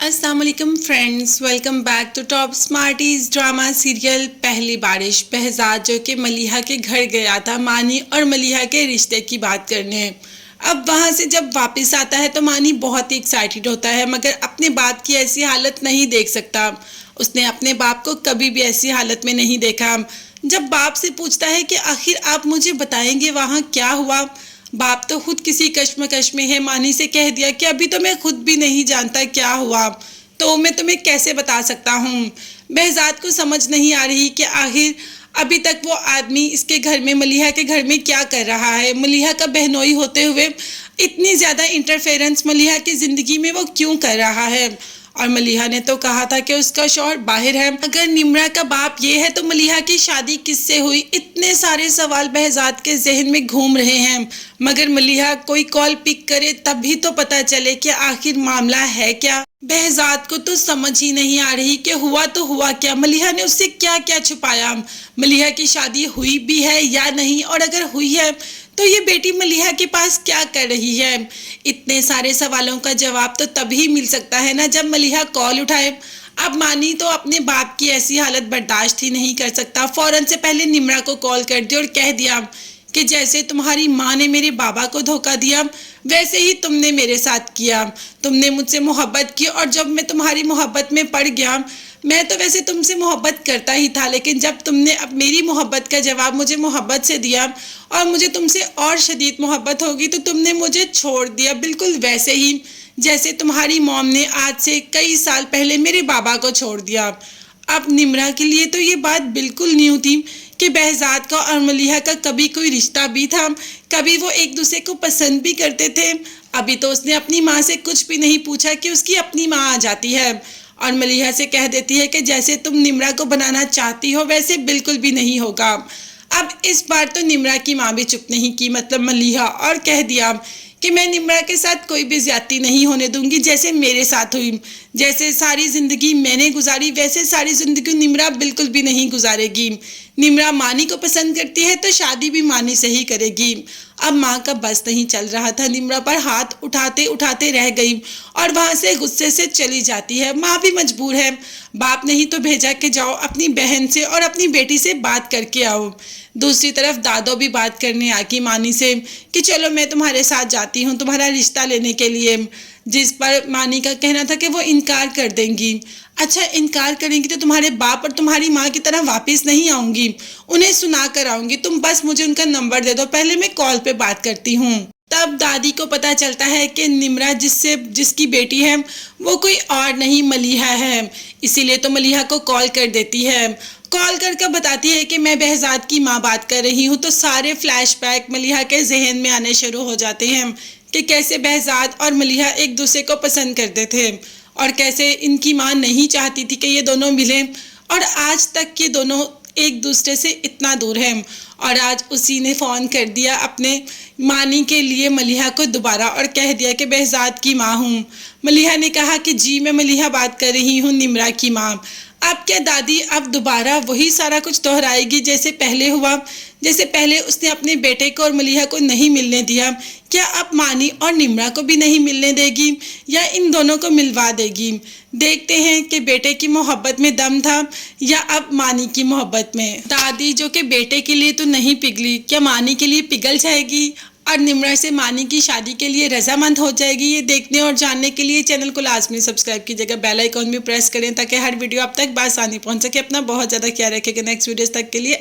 अस्सलाम वालेकुम friends, welcome back to top smarties drama serial पहली बारिश। बहजाद जो कि मलिहा के घर गया था मानी और मलिहा के रिश्ते की बात करने। अब वहाँ से जब वापस आता है तो मानी बहुत ही एक्साइटेड होता है, मगर अपने बाप की ऐसी हालत नहीं देख सकता। उसने अपने बाप को कभी भी ऐसी हालत में नहीं देखा। जब बाप से पूछता है कि आखिर आप मुझे बताएंगे वहाँ क्या हुआ, बाप तो खुद किसी कश्मकश में है। मानी से कह दिया कि अभी तो मैं खुद भी नहीं जानता क्या हुआ, तो मैं तुम्हें कैसे बता सकता हूँ। बहजाद को समझ नहीं आ रही कि आखिर अभी तक वो आदमी इसके घर में, मलिहा के घर में क्या कर रहा है। मलिहा का बहनोई होते हुए इतनी ज़्यादा इंटरफेरेंस मलिहा की ज़िंदगी में वो क्यों कर रहा है। और मलिहा ने तो कहा था कि उसका शौहर बाहर है। अगर निम्रा का बाप ये है तो मलिहा की शादी किससे हुई। इतने सारे सवाल बहजाद के जहन में घूम रहे हैं, मगर मलिहा कोई कॉल पिक करे तभी तो पता चले कि आखिर मामला है क्या। बहजाद को तो समझ ही नहीं आ रही कि हुआ तो हुआ क्या। मलिहा ने उससे क्या क्या छुपाया। मलिहा की शादी हुई भी है या नहीं, और अगर हुई है तो ये बेटी मलिहा के पास क्या कर रही है। इतने सारे सवालों का जवाब तो तभी मिल सकता है ना जब मलिहा कॉल उठाए। अब मानी तो अपने बाप की ऐसी हालत बर्दाश्त ही नहीं कर सकता। फौरन से पहले निम्रा को कॉल कर दिया और कह दिया कि जैसे तुम्हारी माँ ने मेरे बाबा को धोखा दिया वैसे ही तुमने मेरे साथ किया। तुमने मुझसे मोहब्बत की और जब मैं तुम्हारी मोहब्बत में पड़ गया, मैं तो वैसे तुमसे मोहब्बत करता ही था, लेकिन जब तुमने अब मेरी मोहब्बत का जवाब मुझे मोहब्बत से दिया और मुझे तुमसे और शदीद मोहब्बत होगी तो तुमने मुझे छोड़ दिया, बिल्कुल वैसे ही जैसे तुम्हारी मॉम ने आज से कई साल पहले मेरे बाबा को छोड़ दिया। अब निम्रा के लिए तो ये बात बिल्कुल न्यू थी कि बहजाद का और मलिहा का कभी कोई रिश्ता भी था, कभी वो एक दूसरे को पसंद भी करते थे। अभी तो उसने अपनी माँ से कुछ भी नहीं पूछा कि उसकी अपनी माँ आ जाती है और मलिहा से कह देती है कि जैसे तुम निम्रा को बनाना चाहती हो वैसे बिल्कुल भी नहीं होगा। अब इस बार तो निम्रा की माँ भी चुप नहीं की, मतलब मलिहा, और कह दिया कि मैं निम्रा के साथ कोई भी ज्यादती नहीं होने दूंगी। जैसे मेरे साथ हुई, जैसे सारी ज़िंदगी मैंने गुजारी वैसे सारी ज़िंदगी निम्रा बिल्कुल भी नहीं गुजारेगी। निम्रा मानी को पसंद करती है तो शादी भी मानी से ही करेगी। अब माँ का बस नहीं चल रहा था, निम्रा पर हाथ उठाते उठाते रह गई और वहाँ से गुस्से से चली जाती है। माँ भी मजबूर है, बाप ने ही तो भेजा कि जाओ अपनी बहन से और अपनी बेटी से बात करके आओ। दूसरी तरफ दादो भी बात करने आ गई मानी से कि चलो मैं तुम्हारे साथ जाती हूँ तुम्हारा रिश्ता लेने के लिए, जिस पर मानी का कहना था कि वो इनकार कर देंगी। अच्छा, इनकार करेंगी तो तुम्हारे बाप और तुम्हारी माँ की तरह वापस नहीं आऊँगी, उन्हें सुना कर आऊँगी, तुम बस मुझे उनका नंबर दे दो, पहले मैं कॉल पे बात करती हूँ। तब दादी को पता चलता है कि निम्रा जिसकी बेटी है वो कोई और नहीं मलिहा है, इसीलिए तो मलिहा को कॉल कर देती है। कॉल करके बताती है कि मैं बहजाद की माँ बात कर रही हूँ। तो सारे फ्लैशबैक मलिहा के जहन में आने शुरू हो जाते हैं कि कैसे बहजाद और मलिहा एक दूसरे को पसंद करते थे और कैसे इनकी माँ नहीं चाहती थी कि ये दोनों मिलें, और आज तक ये दोनों एक दूसरे से इतना दूर हैं। और आज उसी ने फ़ोन कर दिया अपने मानी के लिए मलिहा को दोबारा और कह दिया कि बहजाद की माँ हूँ। मलिहा ने कहा कि जी मैं मलिहा बात कर रही हूँ, निम्रा की माँ। अब क्या दादी अब दोबारा वही सारा कुछ दोहराएगी जैसे पहले हुआ, जैसे पहले उसने अपने बेटे को और मलिहा को नहीं मिलने दिया, क्या अब मानी और निम्रा को भी नहीं मिलने देगी या इन दोनों को मिलवा देगी। देखते हैं कि बेटे की मोहब्बत में दम था या अब मानी की मोहब्बत में। दादी जो कि बेटे के लिए तो नहीं पिघली, क्या मानी के लिए पिघल जाएगी और निम्रा से मानी की शादी के लिए रजामंद हो जाएगी। ये देखने और जानने के लिए चैनल को लाजमी सब्सक्राइब कीजिएगा, बेल आइकॉन भी प्रेस करें ताकि हर वीडियो आप तक बआसानी पहुंच सके। अपना बहुत ज़्यादा ख्याल रखेगा। नेक्स्ट वीडियोस तक के लिए